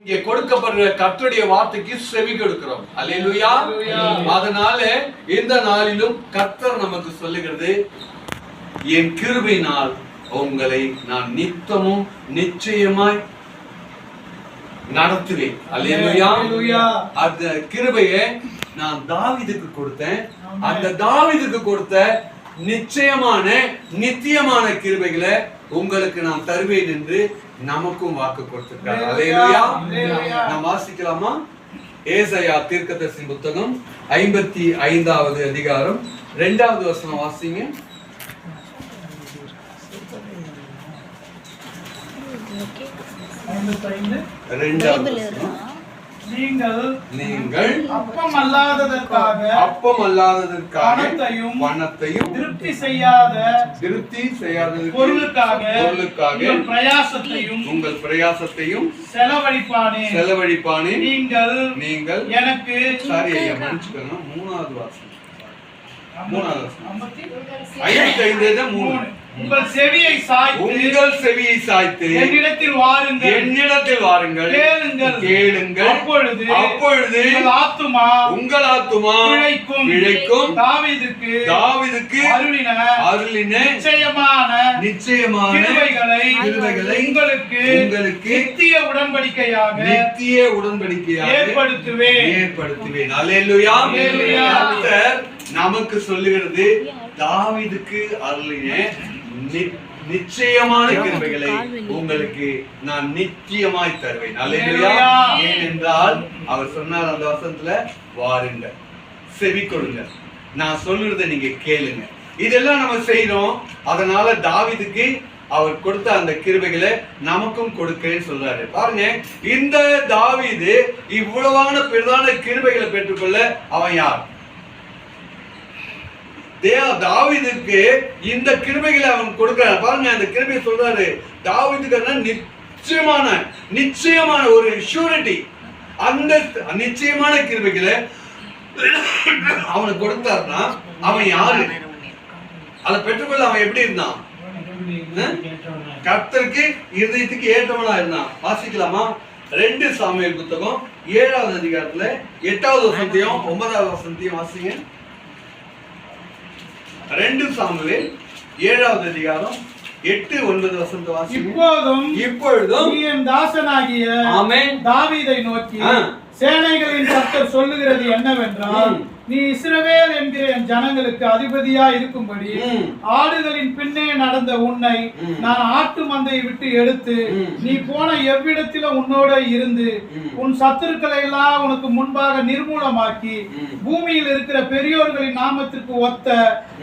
இங்கே கொடுக்கப்படுற கர்த்தருடைய வார்த்தைக்கு செவி கொடுக்கிறோம். அல்லேலூயா. அதனால இந்த நாளிலும் கர்த்தர் நமக்கு சொல்லுகிறது, என் கிருபையினால் உங்களை நான் நித்தமும் நிச்சயமாய் நடத்துவேன். அல்லேலூயா. அந்த கிருபையை நான் தாவீதுக்கு கொடுத்தேன். அந்த தாவீதுக்கு கொடுத்த நிச்சயமான நித்தியமான கிருபைகளை உங்களுக்கு நான் தருவேன் என்று நமக்கும் வாக்கு கொடுத்திருக்கார். அல்லேலூயா. நாம் வாசிக்கலாமா? ஏசாயா தீர்க்கதரிசி புத்தகம் 55வது அதிகாரம் 2வது வசனம் வாசிங்க. நீங்கள் அப்பமல்லாததற்காக பணத்தையும் திருப்தி செய்யாத பொருளுக்காக உங்கள் பிரயாசத்தையும் செலவழிப்பானே. நீங்கள் எனக்கு மன்னிச்சுக்கணும். 3வது வாசம் 55 உங்கள் செவியை சாய்த்து என்னிடத்தில் வாருங்கள், கேளுங்கள். அப்பொழுது உங்கள் ஆத்துமா பிழைக்கும். தாவீதுக்கு அருளின நிச்சயமான கிருபைகளை உங்களுக்கு நித்திய உடன்படிக்கையாக ஏற்படுத்துவேன். அல்லேலூயா. கர்த்தர் நமக்கு சொல்லுகிறது, தாவீதுக்கு அருளின நிச்சயமான கிருபைகளை உங்களுக்கு நான் நிச்சயமாய் தருவேன். அல்லேலூயா. ஏனென்றால் அவர் சொன்னார் அந்த வசனத்துல, வாருங்கள், செவி கொடுங்க, நான் சொல்லுறதை நீங்க கேளுங்க. இதெல்லாம் நம்ம செய்யறோம். அதனால தாவீதுக்கு அவர் கொடுத்த அந்த கிருபைகளை நமக்கும் கொடுக்கிறேன்னு சொல்றாரு. பாருங்க, இந்த தாவீது இவ்வளவான பிரதான கிருபைகளை பெற்றுக்கொள்ள அவன் யார்? தாவீதுக்கு இந்த கிருபைகளை அவன் கொடுக்கிறான். பாருங்க, அந்த கிருபையை சொல்றாரு தாவீதுக்கு நிச்சயமான ஒரு ஷூரிட்டி. அந்த நிச்சயமான கிருபைகளை அவனுக்கு கொடுத்தாருன்னா அவன் யாரு? அதை பெற்றுக்கொள்ள அவன் எப்படி இருந்தான்? கர்த்தருக்கு இருதயத்துக்கு ஏற்றவனா இருந்தான். வாசிக்கலாமா? 2 சாமுவேல் புத்தகம் 7வது அதிகாரத்துல 8வது வசனத்தையும் 9வது வசனத்தையும் வாசிங்க. 2 சாமுவேல் 7வது அதிகாரம் 8, 9 வசனத்தை வாசிங்க. இப்பொழுதும் நீ என் தாசனாகிய தாவீதை நோக்கி, சேனைகளின் கர்த்தர் சொல்லுகிறது என்னவென்றால், நீ இஸ்ரவேல் என்கிற என் ஜனங்களுக்கு அதிபதியா இருக்கும்படி ஆடுகளின் பின்னே நடந்த உன்னை நான் ஆட்டு மந்தையை விட்டு எடுத்து நீ போன எவ்விடத்திலும் உன்னோட இருந்து உன் சத்துருக்களை எல்லாம் உனக்கு முன்பாக நிர்மூலமாக்கி பூமியில் இருக்கிற பெரியோர்களின் நாமத்திற்கு ஒத்த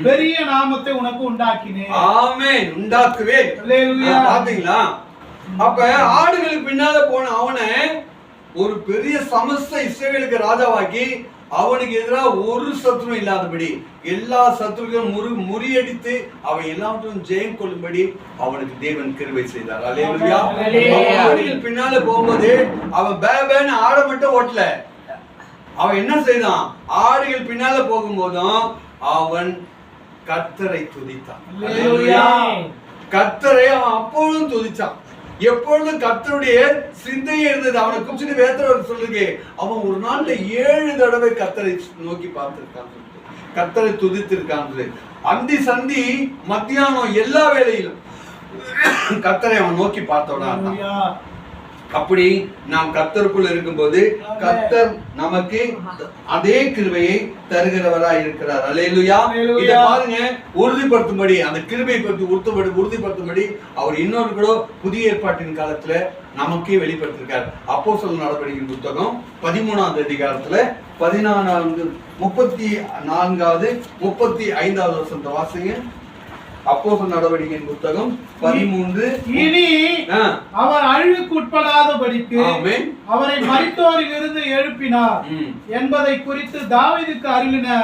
பெரிய நாமத்தை உனக்கு உண்டாக்கினேன். ஆமென். உண்டாக்குவேன். பாத்தீங்களா? அப்ப ஆடுகளுக்கு பின்னால போன அவனை ஒரு பெரிய சமஸ்த இஸ்ரவேலுக்கு ராஜாவாக்கி அவனுக்கு எதிராக ஒரு சத்துரும் இல்லாதபடி எல்லா சத்துருக்களும் முறியடித்து அவன் எல்லாவற்றையும் ஜெயம் கொள்ளும்படி அவனுக்கு தேவன் கிருபை செய்தார். அல்லேலூயா. ஆடுகள் பின்னால போகும்போது அவன் பேபேன்னு ஆட மட்டும் ஓட்டல. அவன் என்ன செய்தான்? ஆடுகள் பின்னால போகும்போதும் அவன் கர்த்தரை துதித்தான். கர்த்தரை அவன் அப்பொழுதும் துதிச்சான். எப்பொழுதும் கர்த்தருடைய சிந்தையே இருந்தது. அவனை குறிச்சு வேதத்துல சொல்லுங்க, அவன் ஒரு நாள்ல 7 தடவை கர்த்தரை நோக்கி பார்த்திருக்கான், கர்த்தரை துதித்திருக்கான். அந்தி சந்தி மத்தியானம் எல்லா வேளையிலும் கர்த்தரை அவன் நோக்கி பார்த்தவனா. அப்படி நாம் கர்த்தருக்குள் இருக்கும்போது கர்த்தர் நமக்கு அதே கிருபையை தருகிறவராய் இருக்கிறார். அல்லேலூயா. இத பாருங்க, உறுதிப்படுத்தும்படி அந்த கிருபையை பற்றி உறுதிப்படுத்தும்படி அவர் இன்னொரு கூட புதிய ஏற்பாட்டின் காலத்துல நமக்கே வெளிப்படுத்திருக்கார். அப்போஸ்தலர் நடவடிக்கையின் புத்தகம் 13வது அதிகாரத்துல 34, 34வது 35வது வசனத்தை வாசிங்க. அப்போஸ்தலர் நடவடிக்கையின் புத்தகம் 13. இனி அவர் அழிவுக்கு உட்படாதபடிக்கு அவரை மரித்தோரில் இருந்து எழுப்பினார் என்பதை குறித்து தாவீதுக்கு அருளின